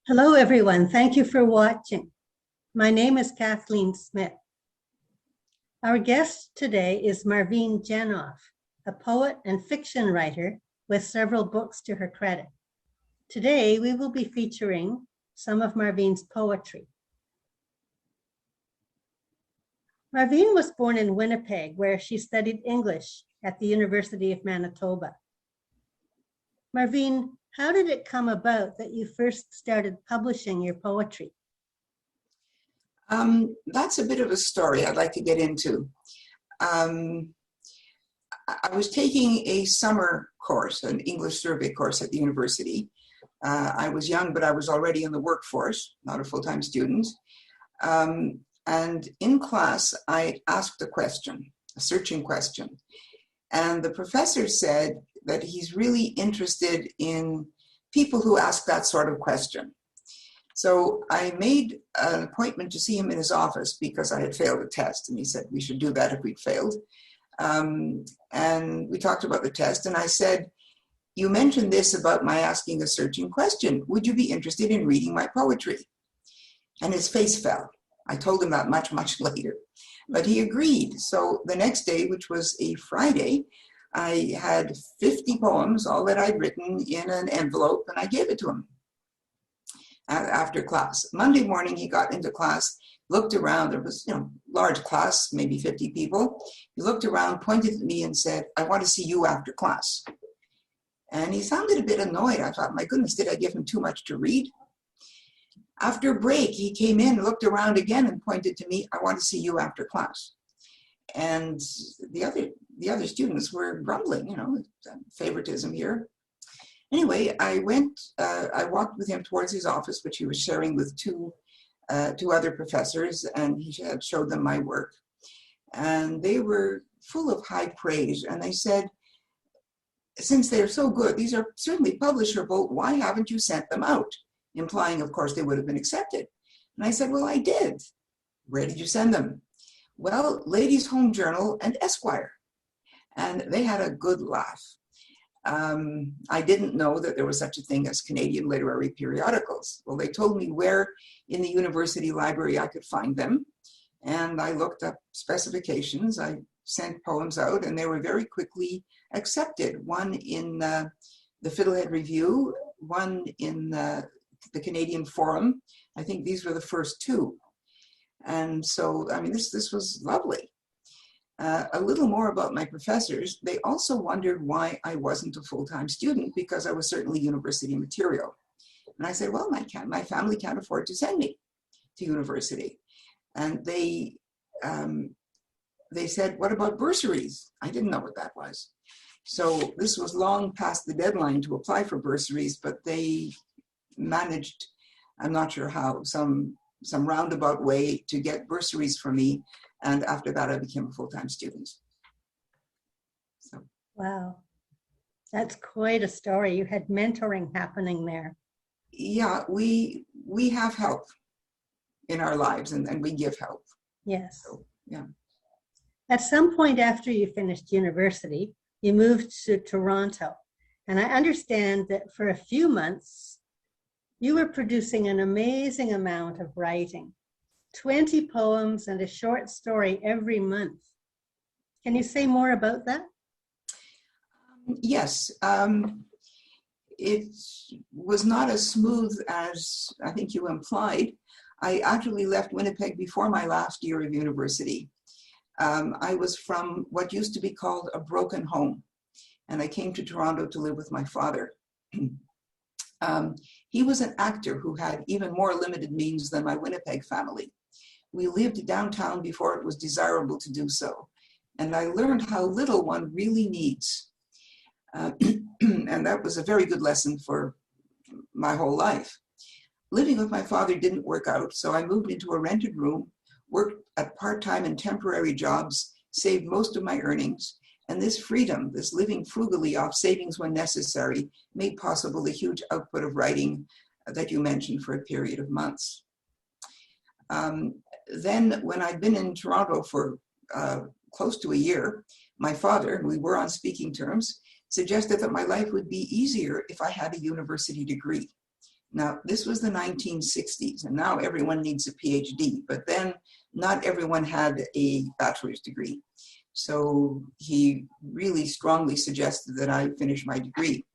Hello, everyone. Thank you for watching. My name is Kathleen Smith. Our guest today is Marvyne Jenoff, a poet and fiction writer with several books to her credit. Today, we will be featuring some of Marvyne's poetry. Marvyne was born in Winnipeg, where she studied English at the University of Manitoba. Marvyne, how did it come about that you first started publishing your poetry? That's a bit of a story I'd like to get into. I was taking a summer course, an English survey course at the university. I was young, but I was already in the workforce, not a full-time student. And in class, I asked a question, a searching question. And the professor said that he's really interested in people who ask that sort of question. So I made an appointment to see him in his office because I had failed a test, and he said we should do that if we'd failed. And we talked about the test, and I said, you mentioned this about my asking a searching question. Would you be interested in reading my poetry? And his face fell. I told him that much later, but he agreed. So the next day, which was a Friday, I had 50 poems, all that I'd written, in an envelope, and I gave it to him after class. Monday morning, he got into class, looked around. There was, large class, maybe 50 people. He looked around, pointed at me and said, I want to see you after class. And he sounded a bit annoyed. I thought, my goodness, did I give him too much to read? After a break, he came in, looked around again and pointed to me, I want to see you after class. And the other students were grumbling, favoritism here. Anyway, I walked with him towards his office, which he was sharing with two other professors, and he had showed them my work. And they were full of high praise, and they said, since they're so good, these are certainly publishable, why haven't you sent them out? Implying, of course, they would have been accepted. And I said, well, I did. Where did you send them? Well, Ladies' Home Journal and Esquire. And they had a good laugh. I didn't know that there was such a thing as Canadian literary periodicals. Well, they told me where in the university library I could find them. And I looked up specifications. I sent poems out, and they were very quickly accepted. One in the Fiddlehead Review, one in the Canadian Forum. I think these were the first two. And so, this was lovely. A little more about my professors. They also wondered why I wasn't a full-time student, because I was certainly university material. And I said, well, my family can't afford to send me to university. And they said, what about bursaries? I didn't know what that was. So this was long past the deadline to apply for bursaries, but they managed, I'm not sure how, some roundabout way to get bursaries for me. And after that, I became a full-time student. So. Wow, that's quite a story. You had mentoring happening there. Yeah, we have help in our lives, and we give help. Yes. So, yeah. At some point after you finished university, you moved to Toronto. And I understand that for a few months, you were producing an amazing amount of writing, 20 poems and a short story every month. Can you say more about that? Yes. It was not as smooth as I think you implied. I actually left Winnipeg before my last year of university. I was from what used to be called a broken home, and I came to Toronto to live with my father. He was an actor who had even more limited means than my Winnipeg family. We lived downtown before it was desirable to do so, and I learned how little one really needs. And that was a very good lesson for my whole life. Living with my father didn't work out, so I moved into a rented room, worked at part-time and temporary jobs, saved most of my earnings, and this freedom, this living frugally off savings when necessary, made possible the huge output of writing that you mentioned for a period of months. Then when I'd been in Toronto for close to a year, my father, we were on speaking terms, suggested that my life would be easier if I had a university degree. Now, this was the 1960s, and now everyone needs a PhD, but then not everyone had a bachelor's degree. So he really strongly suggested that I finish my degree.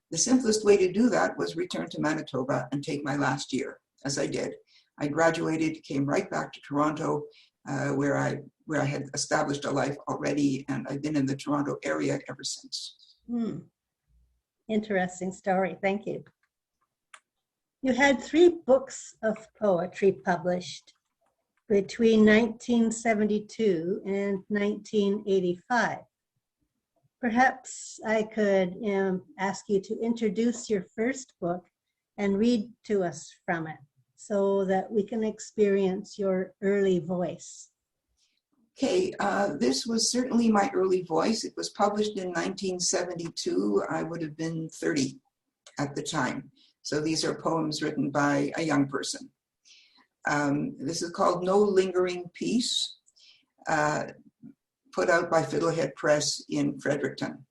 The simplest way to do that was return to Manitoba and take my last year, as I did. I graduated, came right back to Toronto, where I had established a life already, and I've been in the Toronto area ever since. Interesting story. Thank you. You had 3 books of poetry published between 1972 and 1985. Perhaps I could ask you to introduce your first book and read to us from it so that we can experience your early voice. Okay, this was certainly my early voice. It was published in 1972. I would have been 30 at the time. So these are poems written by a young person. This is called No Lingering Peace, put out by Fiddlehead Press in Fredericton.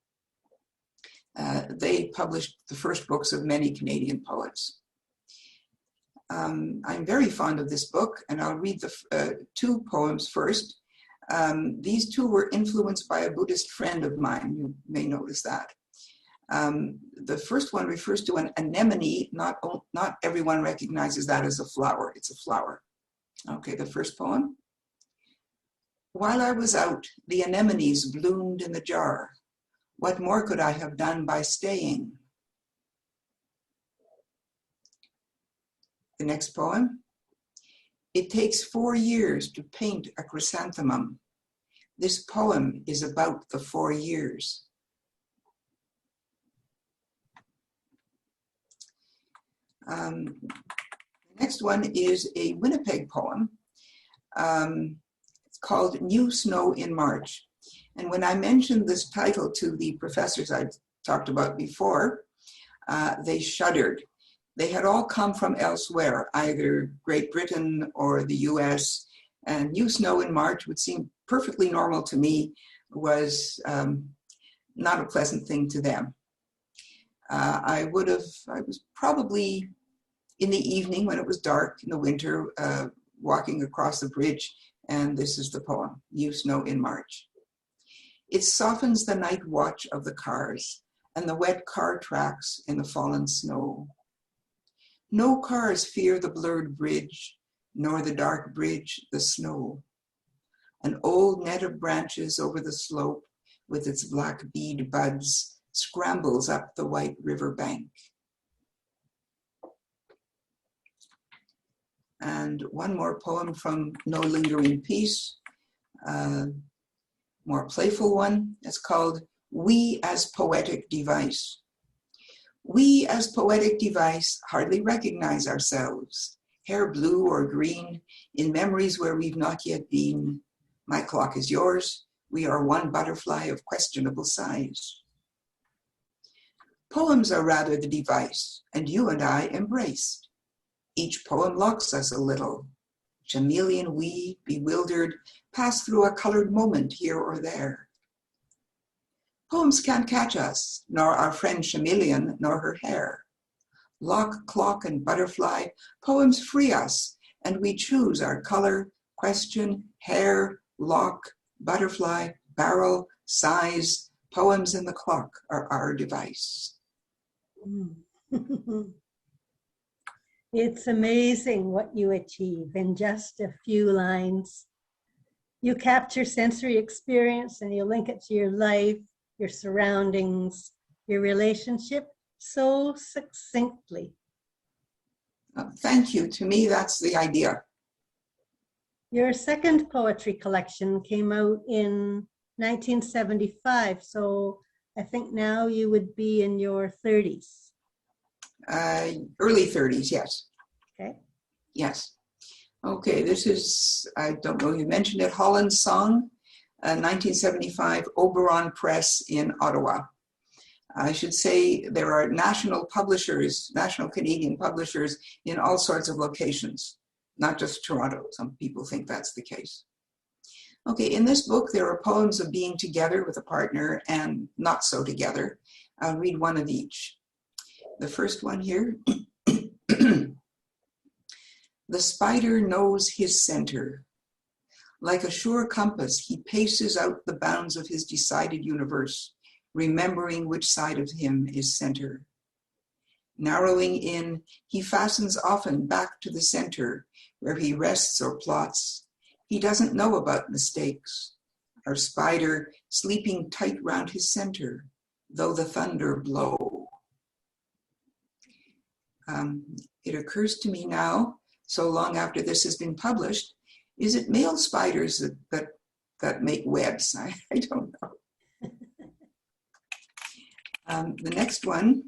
They published the first books of many Canadian poets. I'm very fond of this book, and I'll read the 2 poems first. These 2 were influenced by a Buddhist friend of mine. You may notice that. The first one refers to an anemone. Not everyone recognizes that as a flower. It's a flower. Okay, the first poem. While I was out, the anemones bloomed in the jar. What more could I have done by staying? The next poem. It takes 4 years to paint a chrysanthemum. This poem is about the 4 years. The next one is a Winnipeg poem. It's called New Snow in March. And when I mentioned this title to the professors I talked about before, they shuddered. They had all come from elsewhere, either Great Britain or the US, and New Snow in March would seem perfectly normal to me, was not a pleasant thing to them. I was probably in the evening when it was dark in the winter, walking across the bridge, and this is the poem, New Snow in March. It softens the night watch of the cars and the wet car tracks in the fallen snow. No cars fear the blurred bridge, nor the dark bridge the snow. An old net of branches over the slope with its black bead buds scrambles up the white river bank. And one more poem from No Lingering Peace, more playful one. It's called We as Poetic Device. We as poetic device hardly recognize ourselves, hair blue or green, in memories where we've not yet been. My clock is yours. We are one butterfly of questionable size. Poems are rather the device, and you and I embraced. Each poem locks us a little. Chameleon we, bewildered, pass through a colored moment here or there. Poems can't catch us, nor our friend Chameleon, nor her hair. Lock, clock, and butterfly, poems free us, and we choose our color, question, hair, lock, butterfly, barrel, size. Poems and the clock are our device. It's amazing what you achieve in just a few lines. You capture sensory experience and you link it to your life, your surroundings, your relationship so succinctly. Thank you. To me, that's the idea. Your second poetry collection came out in 1975, so I think now you would be in your 30s. Early 30s, yes. Okay. Yes. Okay, this is, I don't know, you mentioned it, Holland's Song, 1975, Oberon Press in Ottawa. I should say there are national publishers, national Canadian publishers in all sorts of locations, not just Toronto. Some people think that's the case. Okay, in this book, there are poems of being together with a partner and not so together. I'll read one of each. The first one here The spider knows his center. Like a sure compass, he paces out the bounds of his decided universe, remembering which side of him is center. Narrowing in, he fastens often back to the center, where he rests or plots. He doesn't know about mistakes. Our spider sleeping tight round his center, though the thunder blow. It occurs to me now, so long after this has been published, is it male spiders that make webs? I don't know. The next one,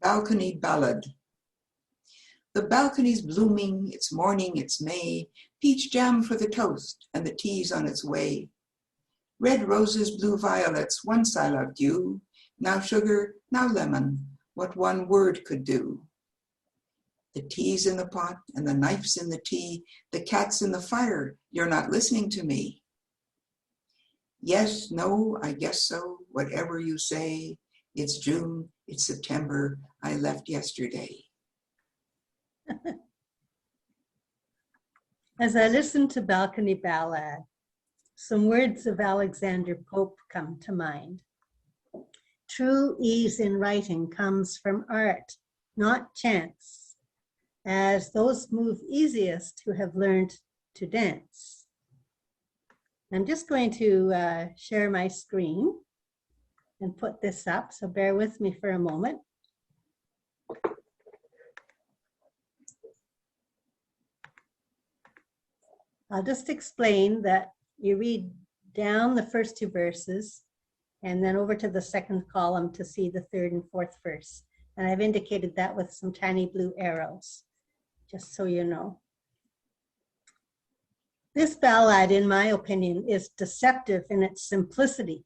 Balcony Ballad. The balcony's blooming, it's morning, it's May, peach jam for the toast, and the tea's on its way. Red roses, blue violets, once I loved you, now sugar, now lemon, what one word could do. The tea's in the pot, and the knife's in the tea, the cat's in the fire, you're not listening to me. Yes, no, I guess so, whatever you say, it's June, it's September, I left yesterday. As I listen to Balcony Ballad, some words of Alexander Pope come to mind. True ease in writing comes from art, not chance, as those move easiest who have learned to dance. I'm just going to share my screen and put this up, so bear with me for a moment. I'll just explain that you read down the first two verses and then over to the second column to see the third and fourth verse. And I've indicated that with some tiny blue arrows, just so you know. This ballad, in my opinion, is deceptive in its simplicity,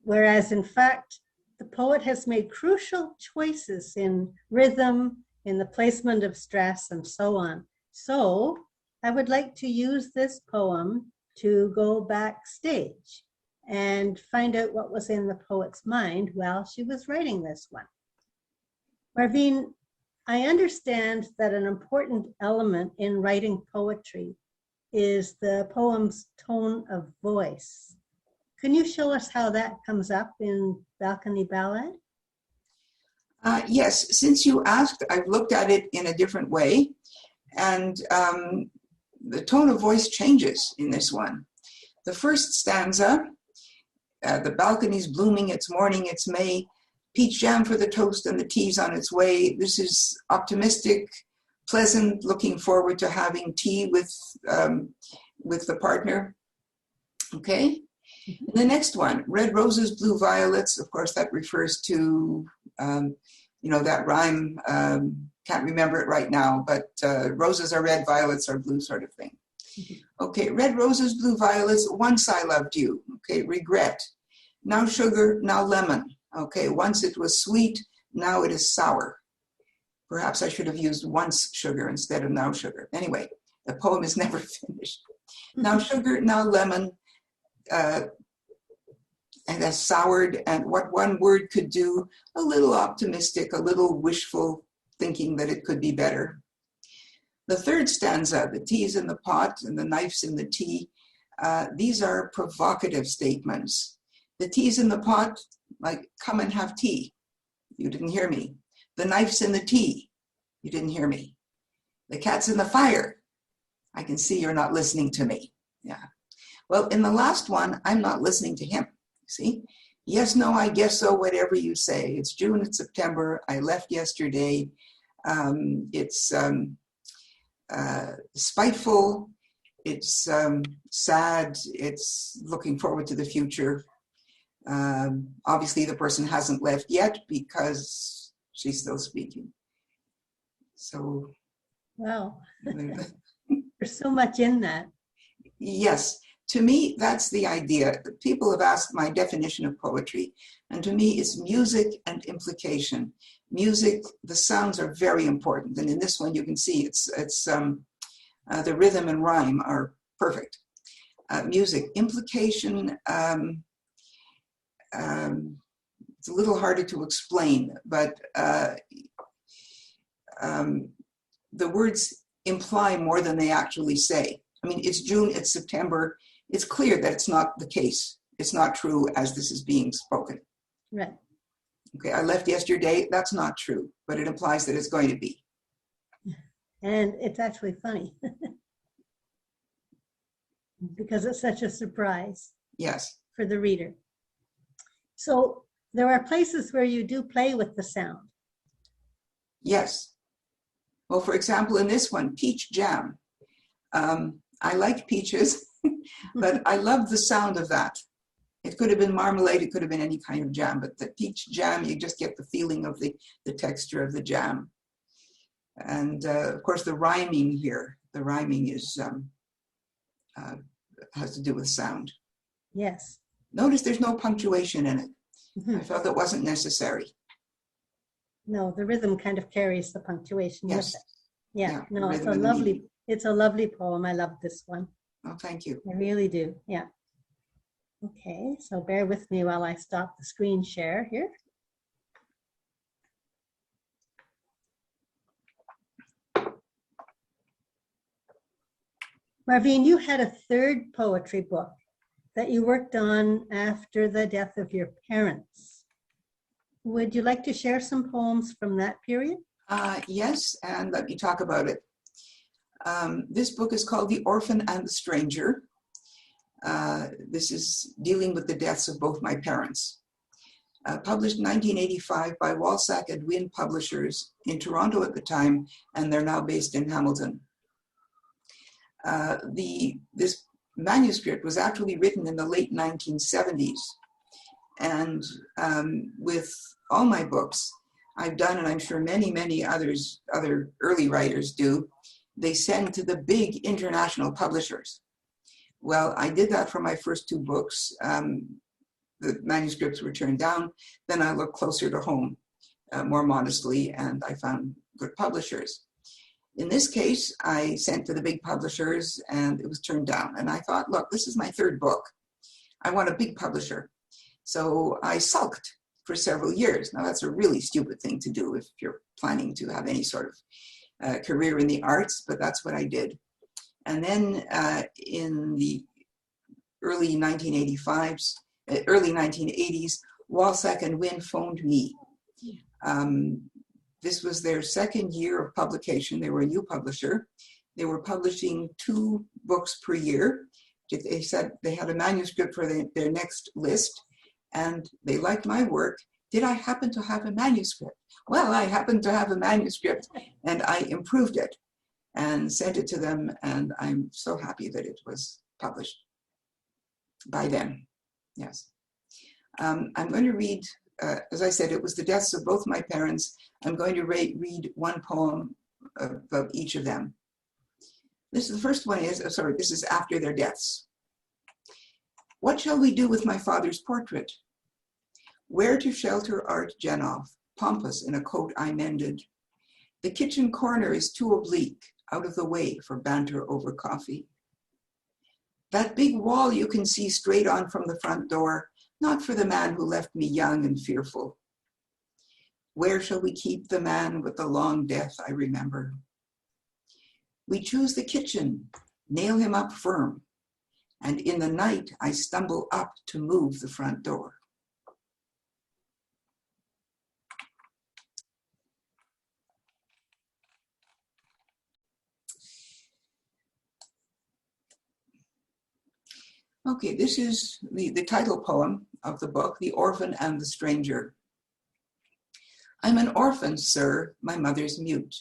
whereas in fact, the poet has made crucial choices in rhythm, in the placement of stress, and so on. So I would like to use this poem to go backstage and find out what was in the poet's mind while she was writing this one. Marvyne, I understand that an important element in writing poetry is the poem's tone of voice. Can you show us how that comes up in Balcony Ballad? Yes, since you asked, I've looked at it in a different way, and the tone of voice changes in this one. The first stanza, the balcony's blooming, it's morning, it's May, peach jam for the toast and the tea's on its way. This is optimistic, pleasant, looking forward to having tea with the partner. Okay. And the next one, red roses, blue violets. Of course, that refers to, that rhyme. Can't remember it right now, but roses are red, violets are blue, sort of thing. Okay, red roses, blue violets, once I loved you. Okay, regret. Now sugar, now lemon. Okay, once it was sweet, now it is sour. Perhaps I should have used once sugar instead of now sugar. Anyway, the poem is never finished. Now sugar, now lemon, and has soured, and what one word could do, a little optimistic, a little wishful thinking that it could be better. The third stanza, the tea's in the pot and the knife's in the tea, these are provocative statements. The tea's in the pot, like, come and have tea. You didn't hear me. The knife's in the tea. You didn't hear me. The cat's in the fire. I can see you're not listening to me. Yeah. Well, in the last one, I'm not listening to him. See? Yes, no, I guess so, whatever you say. It's June, it's September. I left yesterday. It's spiteful. It's sad. It's looking forward to the future. Obviously, the person hasn't left yet because she's still speaking. So. Wow. There's so much in that. Yes. To me, that's the idea. People have asked my definition of poetry, and to me, it's music and implication. Music, the sounds are very important, and in this one, you can see it's the rhythm and rhyme are perfect. Music, implication, it's a little harder to explain, but the words imply more than they actually say. I mean, it's June, it's September. It's clear that it's not the case. It's not true as this is being spoken. Right. Okay, I left yesterday. That's not true, but it implies that it's going to be. And it's actually funny because it's such a surprise Yes. for the reader. So there are places where you do play with the sound. Yes. Well, for example, in this one, peach jam. I like peaches, but I love the sound of that. It could have been marmalade, it could have been any kind of jam, but the peach jam, you just get the feeling of the texture of the jam. And of course, the rhyming here, the rhyming is has to do with sound. Yes. Notice there's no punctuation in it. Mm-hmm. I felt it wasn't necessary. No, the rhythm kind of carries the punctuation Yes. with it. Yeah, Yeah, no, it's a lovely poem. I love this one. Oh, thank you. I really do. Yeah. Okay, so bear with me while I stop the screen share here. Marvyne, you had a third poetry book that you worked on after the death of your parents. Would you like to share some poems from that period? Yes, and let me talk about it. This book is called The Orphan and the Stranger. This is dealing with the deaths of both my parents. Published in 1985 by Walsack and Wynne Publishers in Toronto at the time, and they're now based in Hamilton. This manuscript was actually written in the late 1970s. And with all my books, I've done, and I'm sure many other early writers do, they send to the big international publishers. Well, I did that for my first two books. The manuscripts were turned down. Then I looked closer to home, more modestly, and I found good publishers. In this case, I sent to the big publishers and it was turned down. And I thought, look, this is my third book. I want a big publisher. So I sulked for several years. Now that's a really stupid thing to do if you're planning to have any sort of career in the arts, but that's what I did. And then in the early 1980s, Walsack and Wynne phoned me. This was their second year of publication. They were a new publisher. They were publishing 2 books per year. They said they had a manuscript for their next list, and they liked my work. Did I happen to have a manuscript? Well, I happened to have a manuscript, and I improved it and sent it to them, and I'm so happy that it was published by them. Yes. I'm going to read, as I said, it was the deaths of both my parents. I'm going to read one poem about each of them. The first one is, this is after their deaths. What shall we do with my father's portrait? Where to shelter Art Jenoff, pompous in a coat I mended? The kitchen corner is too oblique, out of the way for banter over coffee. That big wall you can see straight on from the front door, not for the man who left me young and fearful. Where shall we keep the man with the long death I remember? We choose the kitchen, nail him up firm, and in the night I stumble up to move the front door. Okay, this is the title poem of the book, The Orphan and the Stranger. I'm an orphan, sir, my mother's mute.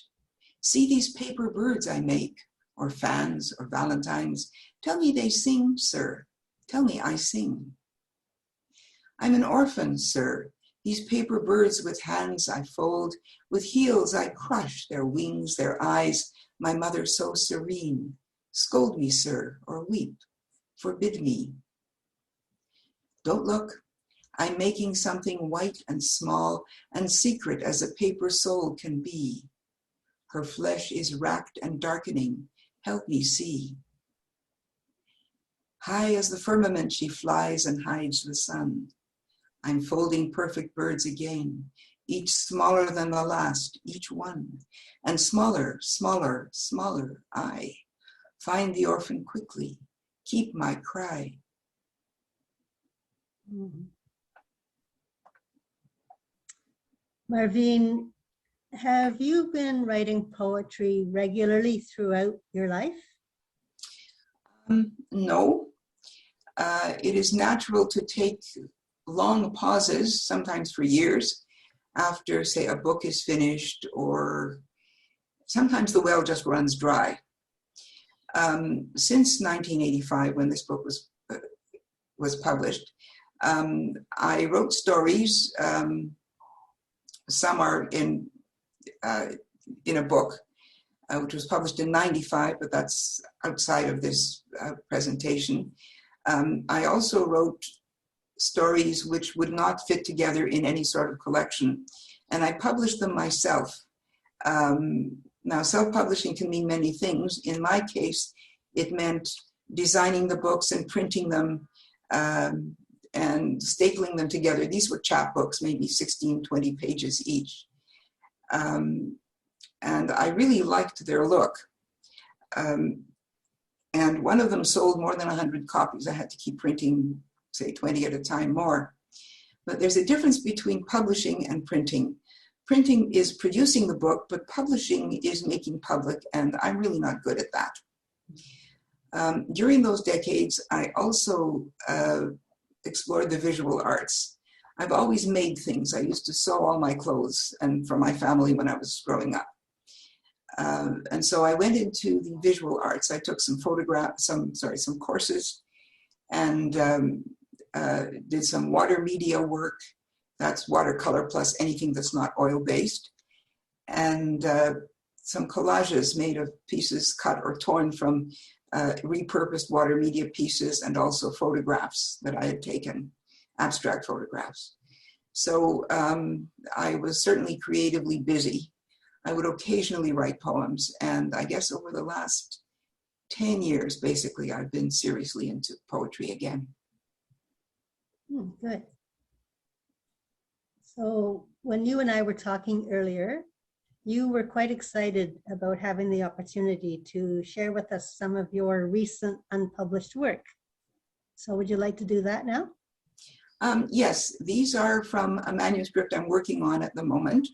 See these paper birds I make, or fans, or valentines. Tell me they sing, sir. Tell me I sing. I'm an orphan, sir. These paper birds with hands I fold, with heels I crush, their wings, their eyes, my mother so serene. Scold me, sir, or weep. Forbid me. Don't look. I'm making something white and small and secret as a paper soul can be. Her flesh is racked and darkening. Help me see. High as the firmament she flies and hides the sun. I'm folding perfect birds again, each smaller than the last, each one. And smaller, smaller, smaller, I find the orphan quickly, keep my cry. Marvyne, have you been writing poetry regularly throughout your life? No. It is natural to take long pauses, sometimes for years, after, say, a book is finished, or sometimes the well just runs dry. Since 1985, when this book was published, I wrote stories. Some are in a book, which was published in 95, but that's outside of this presentation. I also wrote stories which would not fit together in any sort of collection, and I published them myself. Now, self-publishing can mean many things. In my case, it meant designing the books and printing them and stapling them together. These were chapbooks, maybe 16, 20 pages each. And I really liked their look. And one of them sold more than 100 copies. I had to keep printing, say, 20 at a time more. But there's a difference between publishing and printing. Printing is producing the book, but publishing is making public, and I'm really not good at that. During those decades, I also explored the visual arts. I've always made things. I used to sew all my clothes and for my family when I was growing up. And so I went into the visual arts. I took some some courses, and did some water media work. That's watercolor plus anything that's not oil-based. And some collages made of pieces cut or torn from repurposed water media pieces, and also photographs that I had taken, abstract photographs. So I was certainly creatively busy. I would occasionally write poems, and I guess over the last 10 years, basically, I've been seriously into poetry again. Good. So when you and I were talking earlier, you were quite excited about having the opportunity to share with us some of your recent unpublished work. So would you like to do that now? Yes, these are from a manuscript I'm working on at the moment.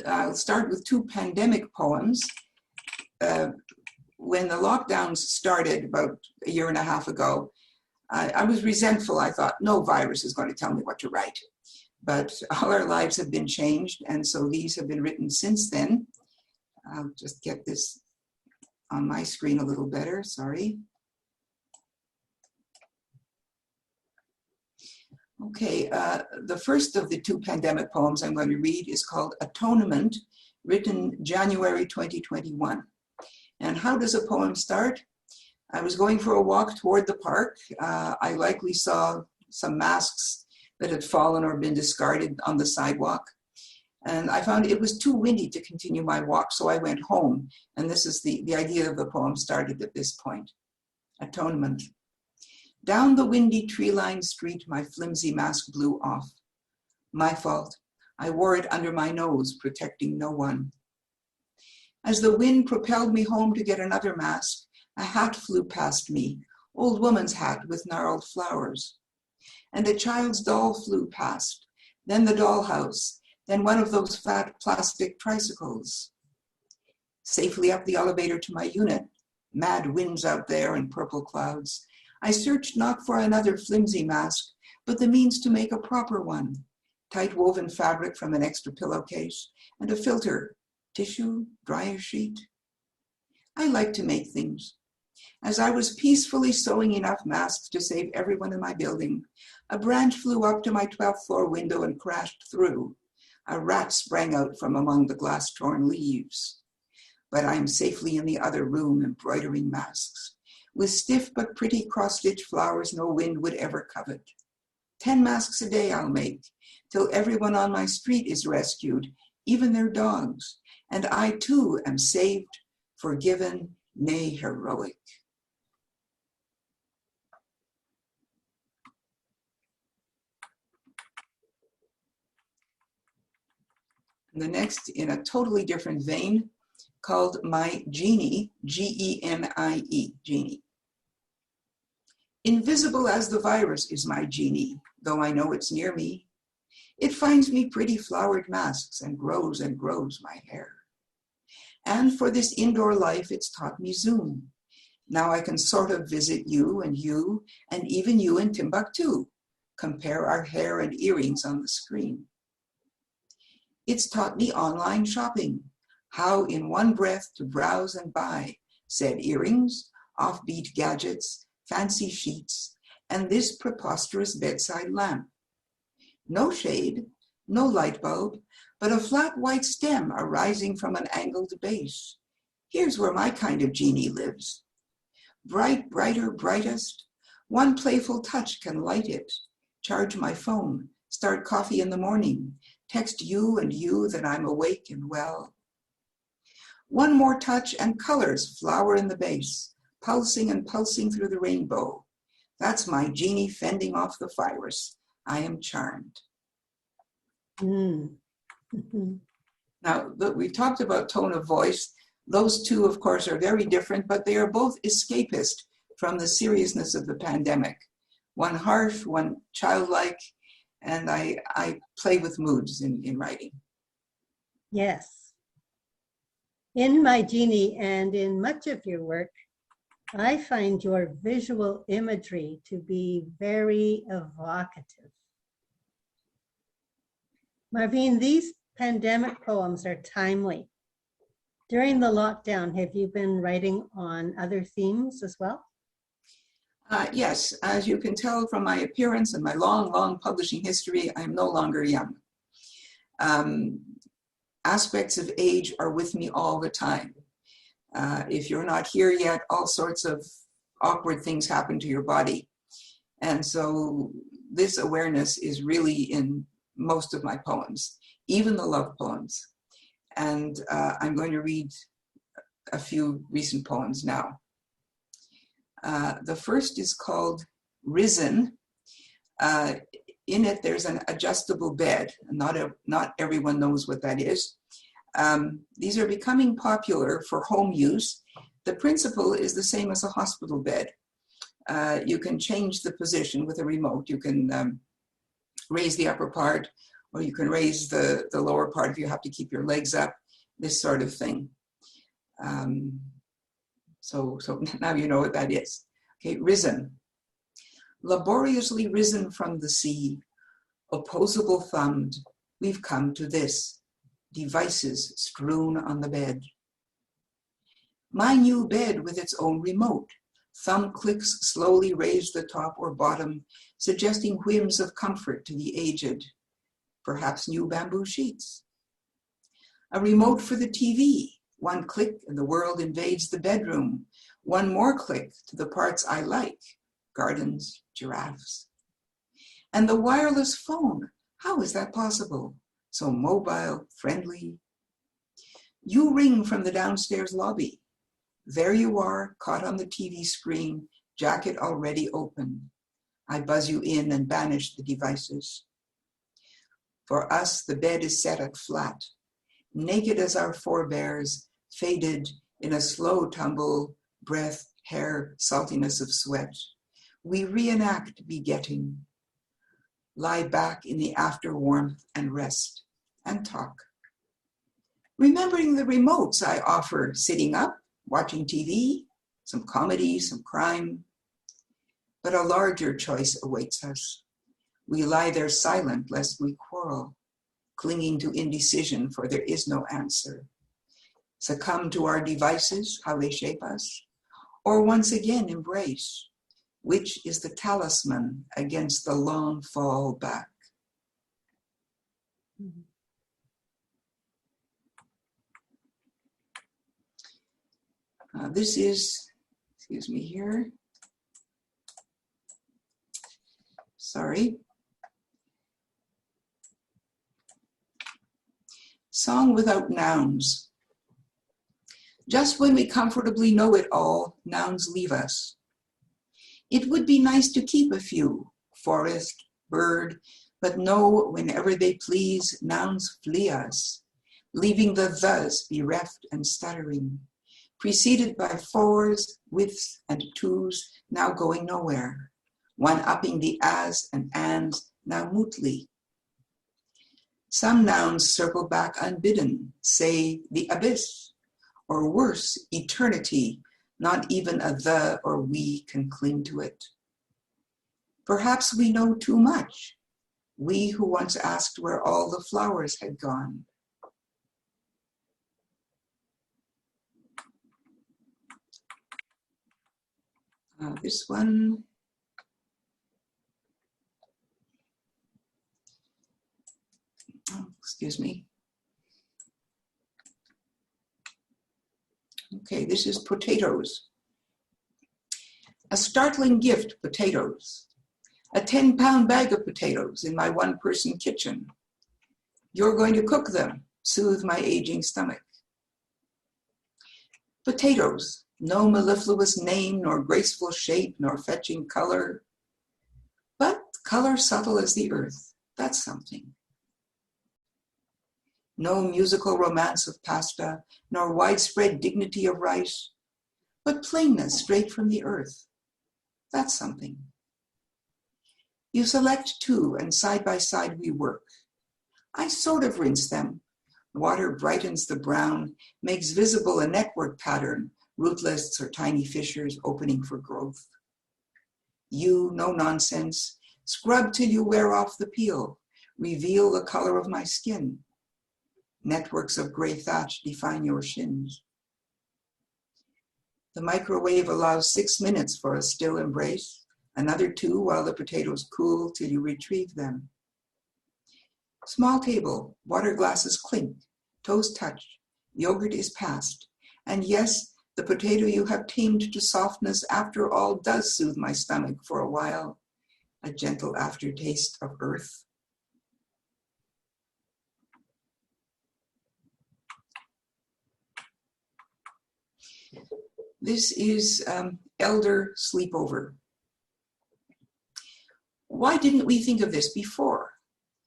I'll start with two pandemic poems. When the lockdowns started about a year and a half ago, I was resentful. I thought, no virus is going to tell me what to write. But all our lives have been changed, and so these have been written since then. I'll just get this on my screen a little better, sorry. Okay, the first of the two pandemic poems I'm going to read is called Atonement, written January 2021. And how does a poem start? I was going for a walk toward the park. I likely saw some masks that had fallen or been discarded on the sidewalk. And I found it was too windy to continue my walk, so I went home. And this is the idea of the poem started at this point. Atonement. Down the windy tree-lined street, my flimsy mask blew off. My fault. I wore it under my nose, protecting no one. As the wind propelled me home to get another mask, a hat flew past me, old woman's hat with gnarled flowers. And a child's doll flew past, then the dollhouse, then one of those fat plastic tricycles. Safely up the elevator to my unit, mad winds out there and purple clouds, I searched not for another flimsy mask, but the means to make a proper one. Tight woven fabric from an extra pillowcase, and a filter, tissue, dryer sheet. I like to make things. As I was peacefully sewing enough masks to save everyone in my building, a branch flew up to my 12th floor window and crashed through. A rat sprang out from among the glass-torn leaves. But I am safely in the other room embroidering masks, with stiff but pretty cross-stitch flowers no wind would ever covet. 10 masks a day I'll make, till everyone on my street is rescued, even their dogs, and I too am saved, forgiven, nay, heroic. And the next, in a totally different vein, called My Genie, G-E-N-I-E, Genie. Invisible as the virus is my genie, though I know it's near me. It finds me pretty flowered masks and grows my hair. And for this indoor life, it's taught me Zoom. Now I can sort of visit you, and even you in Timbuktu. Compare our hair and earrings on the screen. It's taught me online shopping, how in one breath to browse and buy said earrings, offbeat gadgets, fancy sheets, and this preposterous bedside lamp. No shade, no light bulb, but a flat white stem arising from an angled base. Here's where my kind of genie lives. Bright, brighter, brightest, one playful touch can light it. Charge my phone, start coffee in the morning, text you and you that I'm awake and well. One more touch and colors flower in the base, pulsing and pulsing through the rainbow. That's my genie fending off the virus. I am charmed. Now, we talked about tone of voice. Those two, of course, are very different, but they are both escapist from the seriousness of the pandemic. One harsh, one childlike, and I play with moods in writing. Yes. In My Genie and in much of your work, I find your visual imagery to be very evocative. Marvyne, these pandemic poems are timely. During the lockdown, have you been writing on other themes as well? Yes, as you can tell from my appearance and my long, long publishing history, I'm no longer young. Aspects of age are with me all the time. If you're not here yet, all sorts of awkward things happen to your body. And so this awareness is really in most of my poems, even the love poems. And I'm going to read a few recent poems now. The first is called Risen. In it, there's an adjustable bed. Not everyone knows what that is. These are becoming popular for home use. The principle is the same as a hospital bed. You can change the position with a remote. You can raise the upper part, or you can raise the lower part if you have to keep your legs up, this sort of thing. So now you know what that is. Okay, risen. Laboriously risen from the sea, opposable thumbed, we've come to this, devices strewn on the bed. My new bed with its own remote, thumb clicks slowly raise the top or bottom, suggesting whims of comfort to the aged, perhaps new bamboo sheets. A remote for the TV, one click and the world invades the bedroom, one more click to the parts I like, gardens, giraffes. And the wireless phone, how is that possible? So mobile, friendly. You ring from the downstairs lobby. There you are, caught on the TV screen, jacket already open. I buzz you in and banish the devices. For us, the bed is set at flat, naked as our forebears, faded in a slow tumble, breath, hair, saltiness of sweat. We reenact begetting, lie back in the after warmth and rest, and talk. Remembering the remotes I offer, sitting up, watching TV, some comedy, some crime. But a larger choice awaits us. We lie there silent lest we quarrel, clinging to indecision for there is no answer. Succumb to our devices, how they shape us, or once again embrace, which is the talisman against the long fall back. This is, excuse me here, sorry. Song without nouns. Just when we comfortably know it all, nouns leave us. It would be nice to keep a few, forest, bird, but no, whenever they please, nouns flee us. leaving the thes bereft and stuttering, preceded by fours, withs, and twos, now going nowhere, one-upping the as and ands, now mootly. Some nouns circle back unbidden, say the abyss, or worse, eternity, not even a the or we can cling to it. Perhaps we know too much, we who once asked where all the flowers had gone. This one, excuse me. Okay, this is potatoes. A startling gift, potatoes. A 10-pound bag of potatoes in my one-person kitchen. You're going to cook them, soothe my aging stomach. Potatoes, no mellifluous name, nor graceful shape, nor fetching color. But color subtle as the earth, that's something. No musical romance of pasta, nor widespread dignity of rice, but plainness straight from the earth, that's something. You select two, and side by side we work. I sort of rinse them. Water brightens the brown, makes visible a network pattern, rootlets or tiny fissures opening for growth. You, no nonsense, scrub till you wear off the peel, reveal the color of my skin. Networks of gray thatch define your shins. The microwave allows 6 minutes for a still embrace, another 2 while the potatoes cool till you retrieve them. Small table, water glasses clink, toes touch, yogurt is passed, and yes, the potato you have tamed to softness after all does soothe my stomach for a while, a gentle aftertaste of earth. This is elder sleepover. Why didn't we think of this before?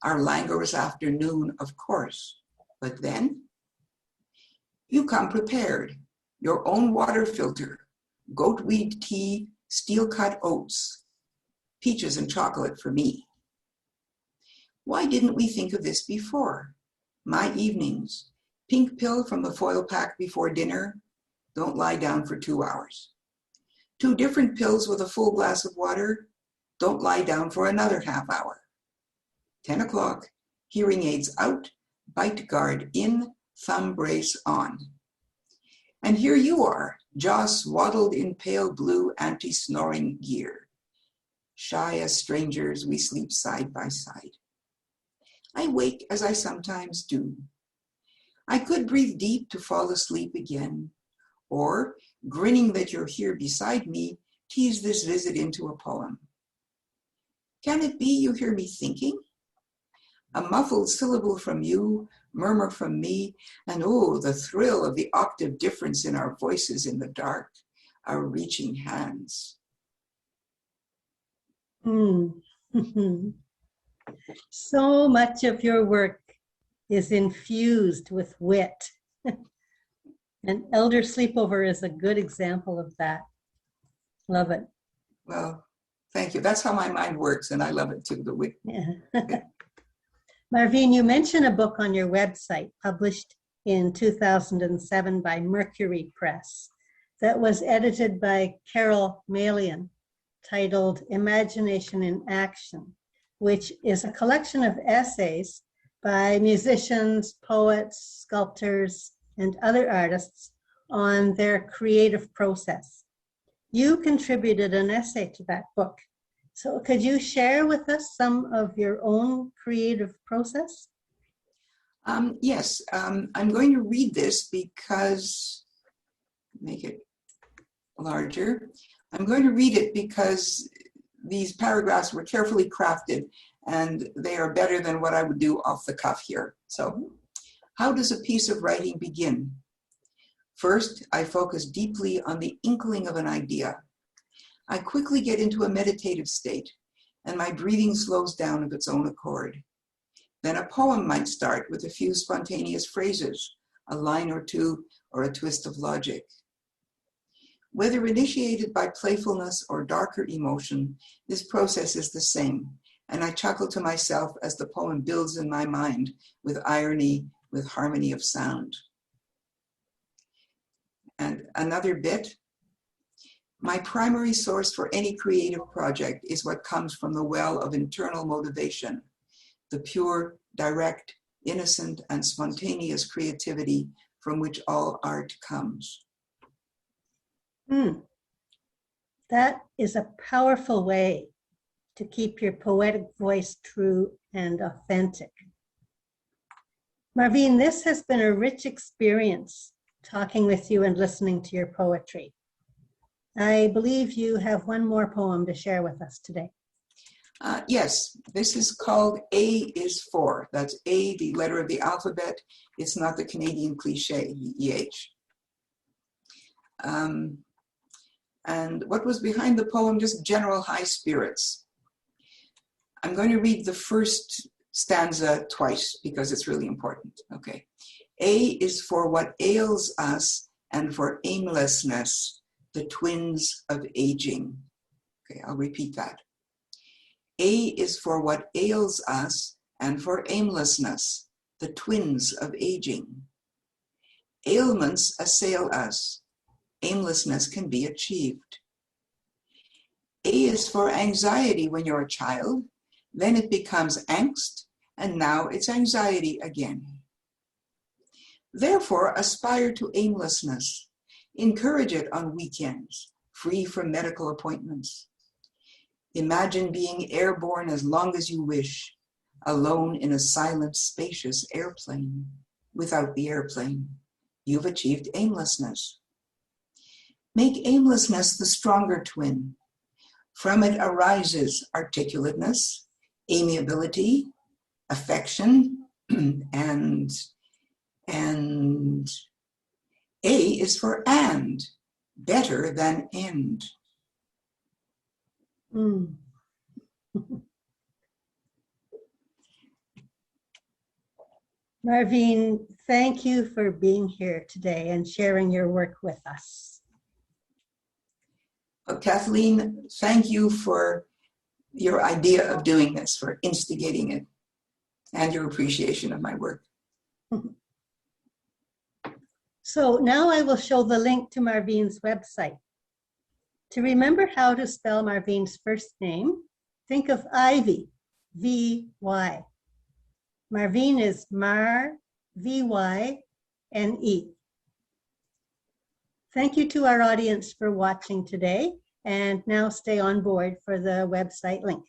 Our languorous afternoon, of course. But then, you come prepared. Your own water filter, goatweed tea, steel-cut oats, peaches and chocolate for me. Why didn't we think of this before? My evenings, pink pill from the foil pack before dinner, don't lie down for 2 hours. 2 different pills with a full glass of water, don't lie down for another half hour. 10 o'clock, hearing aids out, bite guard in, thumb brace on. And here you are, jaw swaddled in pale blue anti-snoring gear. Shy as strangers, we sleep side by side. I wake as I sometimes do. I could breathe deep to fall asleep again, or, grinning that you're here beside me, tease this visit into a poem. Can it be you hear me thinking? A muffled syllable from you, murmur from me, and oh, the thrill of the octave difference in our voices in the dark, our reaching hands. So much of your work is infused with wit. And Elder Sleepover is a good example of that. Love it. Well, thank you. That's how my mind works, and I love it too, the wit. Yeah. Marvyne, you mentioned a book on your website published in 2007 by Mercury Press that was edited by Carol Malian, titled Imagination in Action, which is a collection of essays by musicians, poets, sculptors, and other artists on their creative process. You contributed an essay to that book. So could you share with us some of your own creative process? Yes, I'm going to read this because, make it larger. I'm going to read it because these paragraphs were carefully crafted and they are better than what I would do off the cuff here. So, how does a piece of writing begin? First, I focus deeply on the inkling of an idea. I quickly get into a meditative state, and my breathing slows down of its own accord. then a poem might start with a few spontaneous phrases, a line or two, or a twist of logic. Whether initiated by playfulness or darker emotion, this process is the same, and I chuckle to myself as the poem builds in my mind with irony, with harmony of sound. And another bit, my primary source for any creative project is what comes from the well of internal motivation, the pure, direct, innocent, and spontaneous creativity from which all art comes. That is a powerful way to keep your poetic voice true and authentic. Marvyne, this has been a rich experience talking with you and listening to your poetry. I believe you have one more poem to share with us today. Yes, this is called A is For. That's A, the letter of the alphabet. It's not the Canadian cliche, EH. And what was behind the poem, just general high spirits. I'm going to read the first stanza twice because it's really important. Okay. A is for what ails us and for aimlessness, the twins of aging. Okay, I'll repeat that. A is for what ails us and for aimlessness, the twins of aging. Ailments assail us. Aimlessness can be achieved. A is for anxiety when you're a child, then it becomes angst, and now it's anxiety again. Therefore, aspire to aimlessness. Encourage it on weekends, free from medical appointments. Imagine being airborne as long as you wish, alone in a silent, spacious airplane. Without the airplane, you've achieved aimlessness. Make aimlessness the stronger twin. From it arises articulateness, amiability, affection, and A is for and, better than end. Marvyne, thank you for being here today and sharing your work with us. Well, Kathleen, thank you for your idea of doing this, for instigating it, and your appreciation of my work. So now I will show the link to Marvyne's website. To remember how to spell Marvyne's first name, think of Ivy, V-Y. Marvyne is Mar, V-Y-N-E. Thank you to our audience for watching today, and now stay on board for the website link.